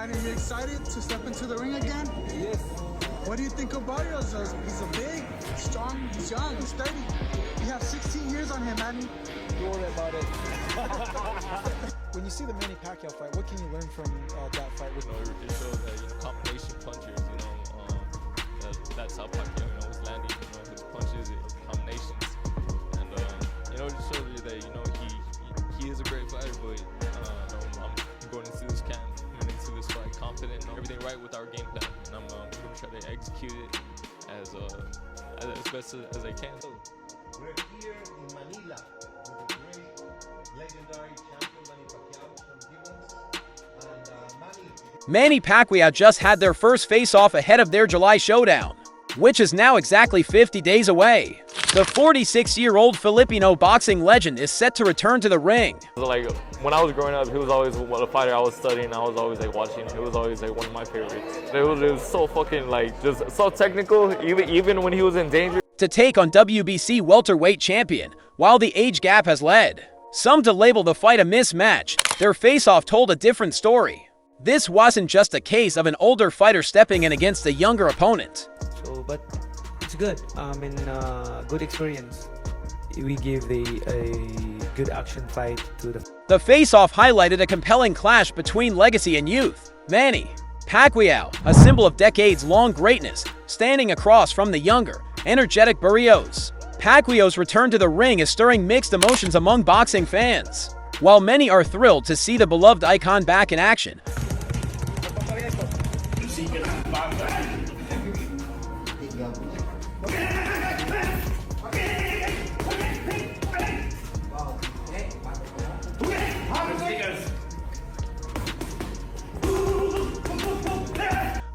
Manny, are you excited to step into the ring again? Yes. What do you think of Barrios? He's a big, strong, he's young, he's 30. You have 16 years on him, Manny. Don't worry about it. When you see the Manny Pacquiao fight, what can you learn from that fight? It shows that, combination punchers, that's how Pacquiao, was landing, his punches, combinations. And, it just shows you that, he is a great fighter, but, I'm going into this fight confident, everything right with our game plan. And I'm going to try to execute it as best as I can. We're here in Manila with the great, legendary champion Manny Pacquiao from Gibbons. And Manny Pacquiao just had their first face-off ahead of their July showdown, which is now exactly 50 days away. The 46-year-old Filipino boxing legend is set to return to the ring. Like, when I was growing up, he was always a fighter I was studying. I was always watching. It was always one of my favorites. It was so fucking just so technical, even when he was in danger. To take on WBC welterweight champion, while the age gap has led some to label the fight a mismatch, their face-off told a different story. This wasn't just a case of an older fighter stepping in against a younger opponent. But it's good. Good experience. We give a good action fight to The face-off highlighted a compelling clash between legacy and youth. Manny Pacquiao, a symbol of decades-long greatness, standing across from the younger, energetic Barrios. Pacquiao's return to the ring is stirring mixed emotions among boxing fans. While many are thrilled to see the beloved icon back in action,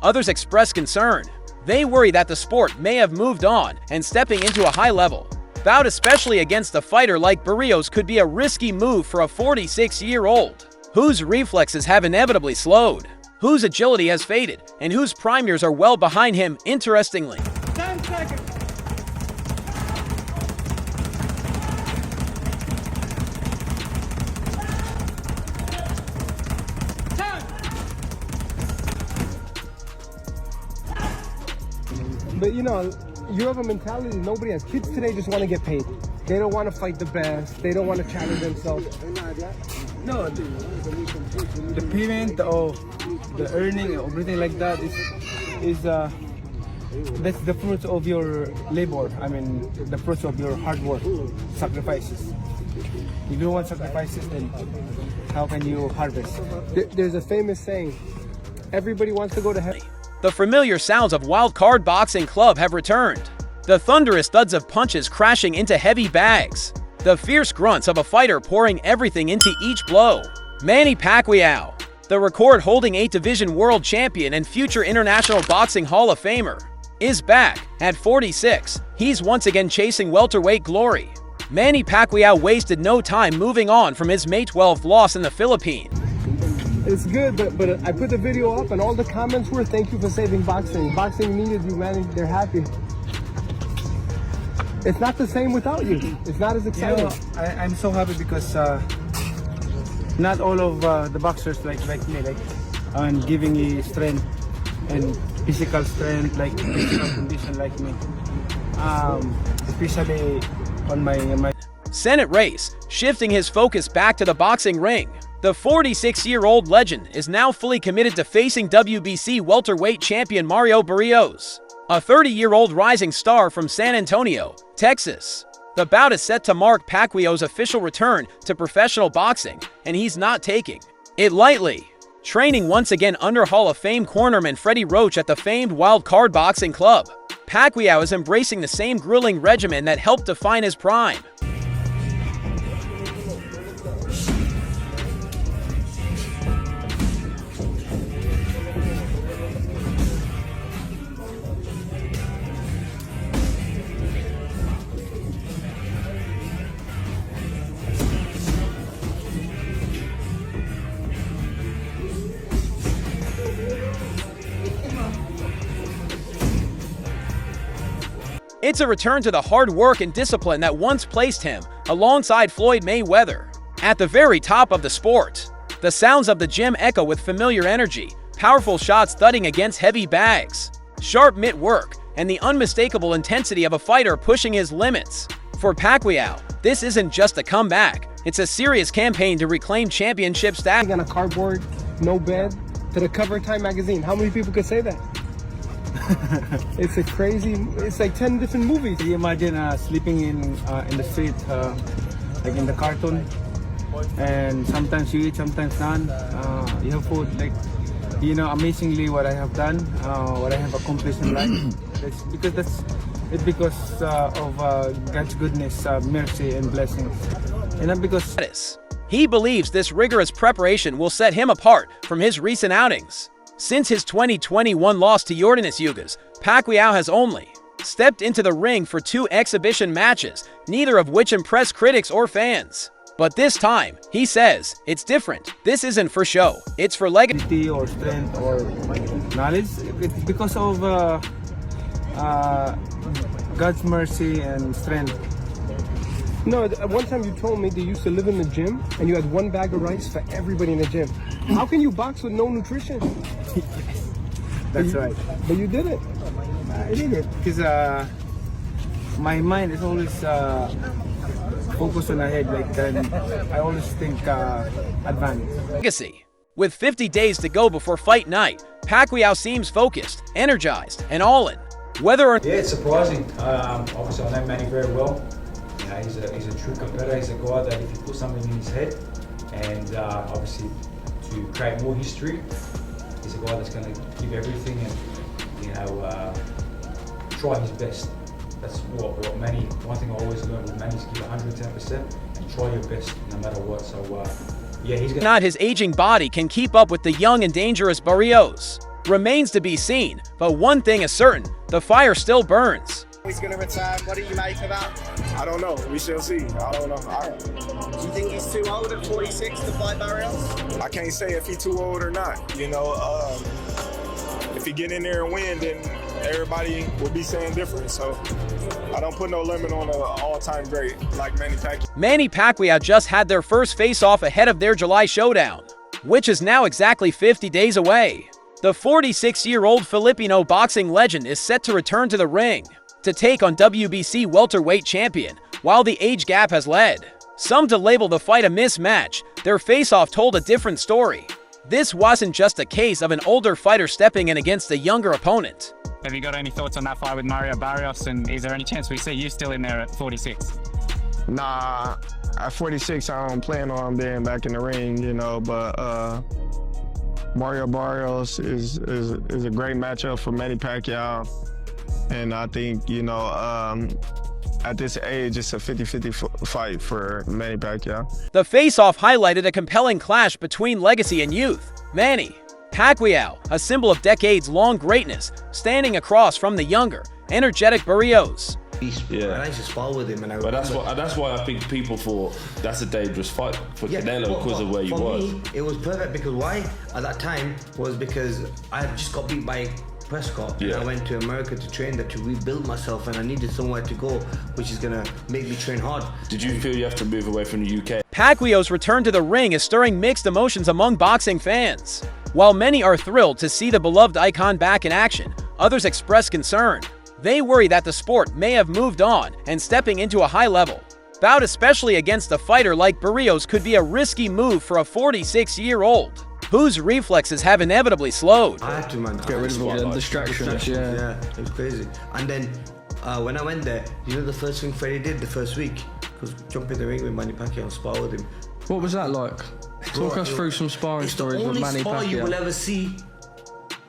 others express concern. They worry that the sport may have moved on and stepping into a high-level bout, especially against a fighter like Barrios, could be a risky move for a 46-year-old whose reflexes have inevitably slowed, whose agility has faded, and whose prime years are well behind him. Interestingly, 10 seconds. But you have a mentality. Nobody has. Kids today just want to get paid. They don't want to fight the best. They don't want to challenge themselves. No, the payment or the earning or everything like that is that's the fruit of your labor. I mean, the fruit of your hard work, sacrifices. If you don't want sacrifices, then how can you harvest? There's a famous saying: everybody wants to go to heaven. the familiar sounds of Wild Card Boxing Club have returned. The thunderous thuds of punches crashing into heavy bags. The fierce grunts of a fighter pouring everything into each blow. Manny Pacquiao, the record-holding 8-division world champion and future International Boxing Hall of Famer, is back. At 46, he's once again chasing welterweight glory. Manny Pacquiao wasted no time moving on from his May 12th loss in the Philippines. It's good, but I put the video up and all the comments were, "Thank you for saving boxing. Boxing needed you, man." They're happy. It's not the same without you. It's not as exciting. I'm so happy because not all of the boxers like me, I'm giving me strength and physical strength, like physical condition like me. Especially on my Senate race, shifting his focus back to the boxing ring. The 46-year-old legend is now fully committed to facing WBC welterweight champion Mario Barrios, a 30-year-old rising star from San Antonio, Texas. The bout is set to mark Pacquiao's official return to professional boxing, and he's not taking it lightly. Training once again under Hall of Fame cornerman Freddie Roach at the famed Wild Card Boxing Club, Pacquiao is embracing the same grueling regimen that helped define his prime. It's a return to the hard work and discipline that once placed him alongside Floyd Mayweather at the very top of the sport. The sounds of the gym echo with familiar energy, powerful shots thudding against heavy bags, sharp mitt work, and the unmistakable intensity of a fighter pushing his limits. For Pacquiao, this isn't just a comeback, it's a serious campaign to reclaim championship status. On a cardboard, no bed, to the cover of Time magazine. How many people could say that? It's like 10 different movies. Can you imagine sleeping in the street, like in the cartoon, and sometimes you eat, sometimes none. You have food, like, you know, amazingly what I have done, what I have accomplished in life. It's because of God's goodness, mercy, and blessings, and not because. He believes this rigorous preparation will set him apart from his recent outings. Since his 2021 loss to Yordenis Ugas, Pacquiao has only stepped into the ring for 2 exhibition matches, neither of which impressed critics or fans. But this time, he says, it's different. This isn't for show, it's for legacy. Or strength or knowledge. It's because of God's mercy and strength. No, one time you told me that you used to live in the gym and you had 1 bag of rice for everybody in the gym. How can you box with no nutrition? That's right. But you did it. I did it because my mind is always focused on ahead. Like I always think advance. Legacy. With 50 days to go before fight night, Pacquiao seems focused, energized, and all in. Whether or yeah, it's surprising. Obviously, I know Manny very well. You know, he's a true competitor. He's a guy that if you put something in his head, and obviously to create more history, he's a guy that's going to give everything and, you know, try his best. That's what Manny. One thing I always learned with Manny is give 110% and try your best no matter what. So yeah, he's not his aging body can keep up with the young and dangerous Barrios. Remains to be seen, but one thing is certain: the fire still burns. He's going to return. What do you make of that? I don't know. We shall see. I don't know. Do you think he's too old at 46 to fight Barrios? I can't say if he's too old or not. You know, if he get in there and win, then everybody will be saying different. So I don't put no limit on an all-time great like Manny Pacquiao. Manny Pacquiao just had their first face-off ahead of their July showdown, which is now exactly 50 days away. The 46-year-old Filipino boxing legend is set to return to the ring to take on WBC welterweight champion, while the age gap has led some to label the fight a mismatch. Their face-off told a different story. This wasn't just a case of an older fighter stepping in against a younger opponent. Have you got any thoughts on that fight with Mario Barrios, and is there any chance we see you still in there at 46? Nah, at 46, I don't plan on being back in the ring, you know, but Mario Barrios is a great matchup for Manny Pacquiao. And I think, you know, at this age, it's a 50-50 fight for Manny Pacquiao. The face-off highlighted a compelling clash between legacy and youth. Manny Pacquiao, a symbol of decades-long greatness, standing across from the younger, energetic Barrios. Yeah, and I used to spar with him, and but that's why I think people thought that's a dangerous fight for Canelo because of where you was. For me, it was perfect because why at that time was because I had just got beat by Prescott, and I went to America to train there to rebuild myself, and I needed somewhere to go which is gonna make me train hard. Did you feel you have to move away from the UK? Pacquiao's return to the ring is stirring mixed emotions among boxing fans. While many are thrilled to see the beloved icon back in action, others express concern. They worry that the sport may have moved on and stepping into a high-level bout, especially against a fighter like Barrios, could be a risky move for a 46-year-old. Whose reflexes have inevitably slowed. I had to, man. Get rid of all the distractions. Yeah, it was crazy. And then when I went there, you know the first thing Freddie did the first week was jump in the ring with Manny Pacquiao and spar with him. What was that like? Talk us through some sparring stories with Manny Pacquiao. It's the only spar you will ever see.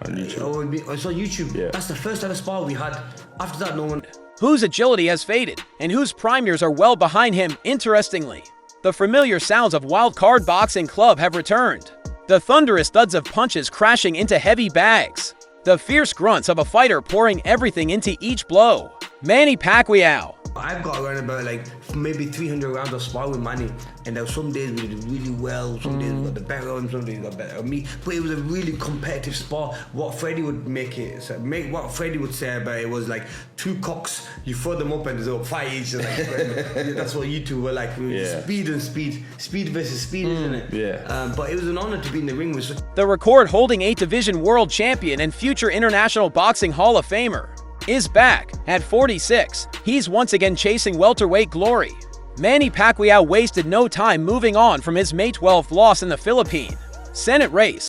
On YouTube. It's on YouTube. Yeah. That's the first ever spar we had. After that, no one. Whose agility has faded and whose prime years are well behind him. Interestingly, the familiar sounds of Wild Card Boxing Club have returned. The thunderous thuds of punches crashing into heavy bags. The fierce grunts of a fighter pouring everything into each blow. Manny Pacquiao. I've got around about like maybe 300 rounds of sparring with Manny, and there were some days we did really well, some days we got the better of him, some days we got better of me. But it was a really competitive sport. What Freddie would what Freddie would say about it was like two cocks, you throw them up and they'll fight each other. Like, that's what you two were like. Speed versus speed, isn't it? Yeah. But it was an honor to be in the ring with such. The record-holding 8-division world champion and future International Boxing Hall of Famer is back at 46. He's once again chasing welterweight glory. Manny Pacquiao wasted no time moving on from his May 12th loss in the Philippine Senate race.